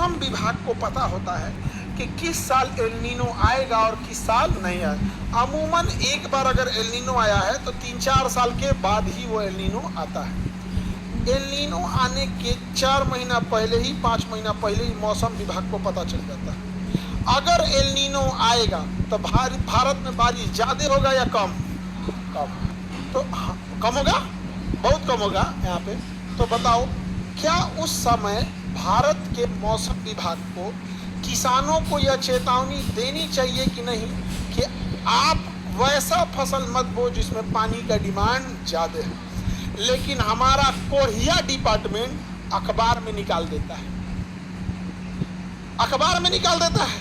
मौसम विभाग को पता होता है कि किस साल एल नीनो आएगा और किस साल नहीं आएगा। अमूमन एक बार अगर एल नीनो आया है तो 3-4 साल के बाद ही वो एल नीनो आता है। एल नीनो आने के 4 महीना पहले ही, 5 महीना पहले ही मौसम विभाग को पता चल जाता है। अगर एल नीनो आएगा तो भारत में बारिश ज़्यादा होगा या कम? तो कम होगा, बहुत कम होगा यहाँ पे। तो बताओ, क्या उस समय भारत के मौसम विभाग को किसानों को यह चेतावनी देनी चाहिए कि नहीं कि आप वैसा फसल मत बो जिसमें पानी का डिमांड ज़्यादा है? लेकिन हमारा कोढ़िया डिपार्टमेंट अखबार में निकाल देता है, अखबार में निकाल देता है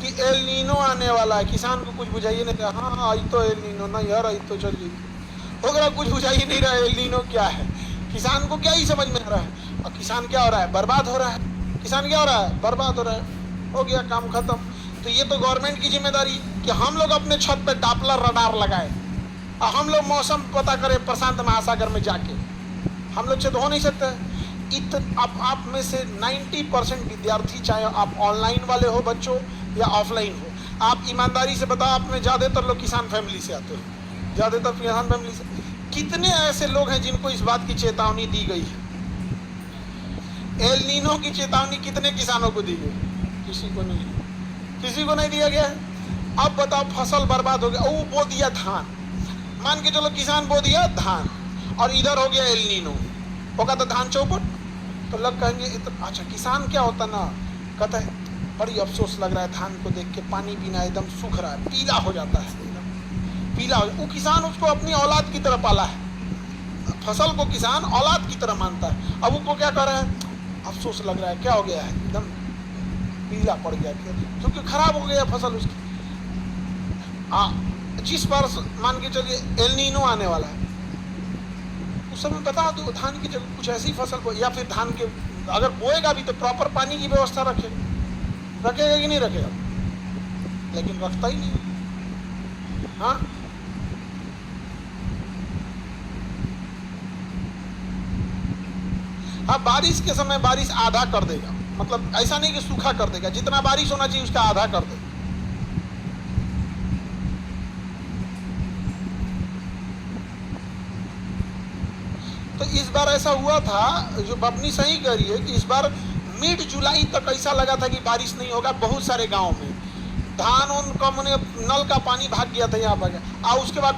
कि एल नीनो आने वाला है। किसान को कुछ बुझाइए नहीं रहा, हाँ आई तो एल नीनो नहीं यार, आई तो चलिए होगा, कुछ बुझाइए नहीं रहा एल नीनो क्या है। किसान को क्या ही समझ में आ रहा है। और किसान क्या हो रहा है? बर्बाद हो रहा है। किसान क्या हो रहा है? बर्बाद हो रहा है। हो गया काम खत्म। तो ये तो गवर्नमेंट की जिम्मेदारी कि हम लोग अपने छत पे डॉपलर रडार लगाए और हम लोग मौसम पता करें प्रशांत महासागर में जाके। हम लोग से तो हो नहीं सकता। अब आप में से 90% विद्यार्थी, चाहे आप ऑनलाइन वाले हो बच्चों या ऑफलाइन हो, आप ईमानदारी से बताओ, आप में ज़्यादातर लोग किसान फैमिली से आते हो, ज़्यादातर किसान फैमिली से। कितने ऐसे लोग हैं जिनको इस बात की चेतावनी दी गई है? एल नीनो की चेतावनी कितने किसानों को दी गई? किसी को नहीं, किसी को नहीं दिया गया है। अब बताओ, फसल बर्बाद हो गया। वो बो दिया धान, मान के चलो किसान बो दिया धान, और इधर हो गया एल नीनो, होगा तो धान चौपट। तो लोग कहेंगे अच्छा किसान क्या होता ना, कहता है बड़ी अफसोस लग रहा है धान को देख के, पानी बिना एकदम सूख रहा है, पीला हो जाता है, एकदम पीला हो। वो किसान उसको अपनी औलाद की तरह पाला है, फसल को किसान औलाद की तरह मानता है। अब उसको क्या कर रहा है? अफसोस लग रहा है, क्या हो गया है, एकदम पीला पड़ गया, क्योंकि खराब हो गया फसल उसकी। जिस वर्ष मान के चलिए एल नीनो आने वाला है, उस समय बता दो धान की जगह कुछ ऐसी फसल बो, या फिर धान के अगर बोएगा भी तो प्रॉपर पानी की व्यवस्था रखेगा कि नहीं रखेगा? लेकिन रखता ही नहीं। हाँ, हाँ, बारिश के समय बारिश आधा कर देगा, मतलब ऐसा नहीं कि सूखा कर देगा, जितना बारिश होना चाहिए उसका आधा कर देगा। तो इस बार ऐसा हुआ था, जो बबनी सही कह रही है कि इस बार मिड जुलाई तक ऐसा लगा था कि बारिश नहीं होगा। बहुत सारे गांव में धान उनका मैंने नल का पानी भाग गया था यहाँ पर, और उसके बाद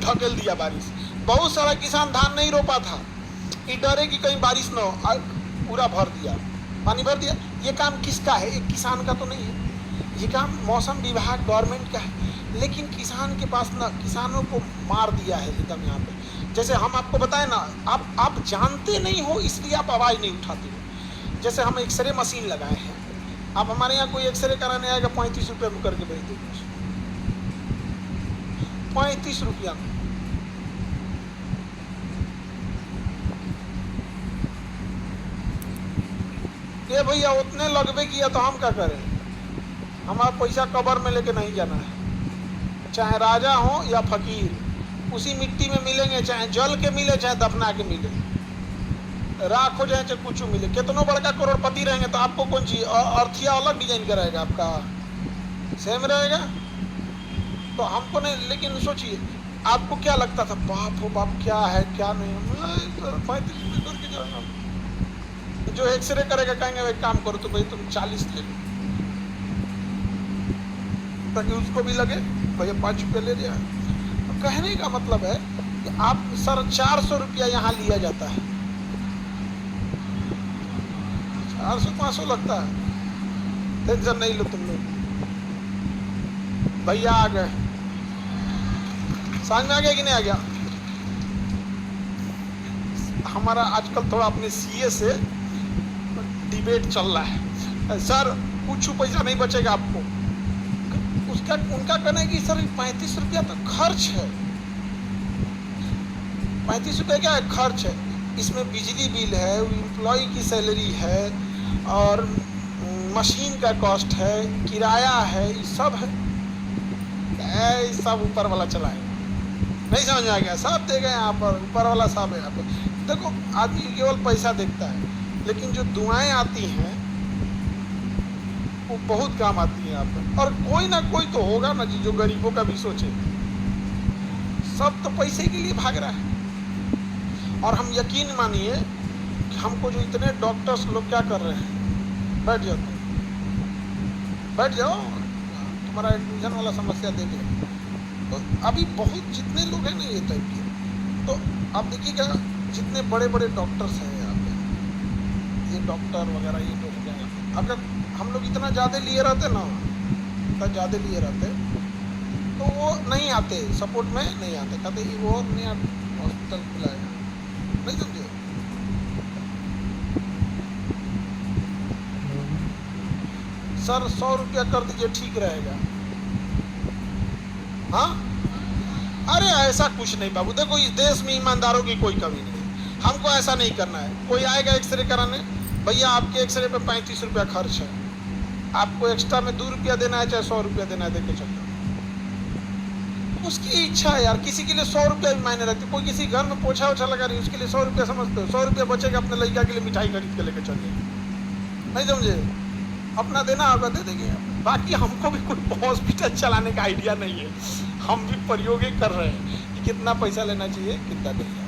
ढकेल दिया बारिश। बहुत सारा किसान धान नहीं रोपा था, ये डरे कि कहीं बारिश न हो, और पूरा भर दिया, पानी भर दिया। ये काम किसका है? एक किसान का तो नहीं है, ये काम मौसम विभाग गवर्नमेंट का है। लेकिन किसान के पास ना, किसानों को मार दिया है एकदम यहाँ पे। जैसे हम आपको बताएं ना, आप जानते नहीं हो इसलिए आप आवाज़ नहीं उठाते हो। जैसे हम एक्सरे मशीन लगाए हैं, आप हमारे यहाँ कोई एक्सरे कराने आएगा 35 रुपये में करके भेज देंगे, 35 रुपया में। ये भैया उतने लगभग किया तो हम क्या करें? हमारा पैसा कब्र में लेके नहीं जाना है। चाहे राजा हो या फकीर, उसी मिट्टी में मिलेंगे, चाहे जल के मिले चाहे दफना के मिले, राख हो जाए चाहे कुछ मिले। कितनों बड़का करोड़पति रहेंगे तो आपको कौन चाहिए? अर्थिया अलग डिजाइन का रहेगा, आपका सेम रहेगा। तो हमको नहीं, लेकिन सोचिए आपको क्या लगता था, बाप हो बाप क्या है क्या नहीं। 35 रुपये करके जाएगा, जो एक्सरे करेगा कहेंगे भाई काम करो तो भाई तुम 40 ले लो, ताकि उसको भी लगे भैया 5 रुपये ले लिया। कहने का मतलब है कि आप 450 रुपया यहाँ लिया जाता है, 400-500 लगता है। टेंशन नहीं लो तुम लोग। भैया आ गए, समझ में आ गया कि नहीं आ गया? हमारा आजकल थोड़ा अपने सीए से डिबेट चल रहा है, सर कुछ पैसा नहीं बचेगा आपको। उसका उनका कहना है कि सर 35 रुपया तो खर्च है। 35 रुपये क्या है? खर्च है। इसमें बिजली बिल है, एम्प्लॉय की सैलरी है, और मशीन का कॉस्ट है, किराया है, ये सब है। सब ऊपर वाला चला है, नहीं समझ में आ गया? सब देगा यहाँ पर, ऊपर वाला सब है यहाँ पर। देखो आदमी केवल पैसा देखता है, लेकिन जो दुआएं आती हैं वो बहुत काम आती है आपको। और कोई ना कोई तो होगा ना जी जो गरीबों का भी सोचे। सब तो पैसे के लिए भाग रहा है। और हम यकीन मानिए कि हमको जो इतने डॉक्टर्स लोग क्या कर रहे हैं, बैठ जाते हैं, बैठ जाओ, तुम्हारा एडमिशन वाला समस्या दे दे। तो अभी बहुत जितने लोग हैं ना ये टाइप के, तो आप देखिएगा जितने बड़े बड़े डॉक्टर्स हैं यहाँ पे, ये डॉक्टर वगैरह ये तो हो गया। अगर हम लोग इतना ज़्यादा लिए रहते ना, इतना ज़्यादा लिए रहते तो वो नहीं आते, सपोर्ट में नहीं आते, कहते कि वो नया हॉस्पिटल खुला है, नहीं समझे। सर 100 रुपया कर दीजिए ठीक रहेगा। हाँ, अरे ऐसा कुछ नहीं बाबू, देखो इस देश में ईमानदारों की कोई कमी नहीं है। हमको ऐसा नहीं करना है। कोई आएगा एक्सरे कराने, भैया आपके एक्सरे पे 35 रुपया खर्च है, आपको एक्स्ट्रा में 2 रुपया देना है चाहे 100 रुपया देना है, देके चल जाओ। उसकी इच्छा है यार, किसी के लिए 100 रुपया भी मायने रखते। कोई किसी घर में पोछा ओछा लगा रही, उसके लिए 100 रुपया समझते हो, 100 रुपया बचेगा अपने लड़का के लिए मिठाई खरीद के लेके चलिए, नहीं समझे। अपना देना होगा दे देंगे। बाकी हमको भी कोई हॉस्पिटल चलाने का आइडिया नहीं है, हम भी प्रयोग ही कर रहे हैं कि कितना पैसा लेना चाहिए कितना देना।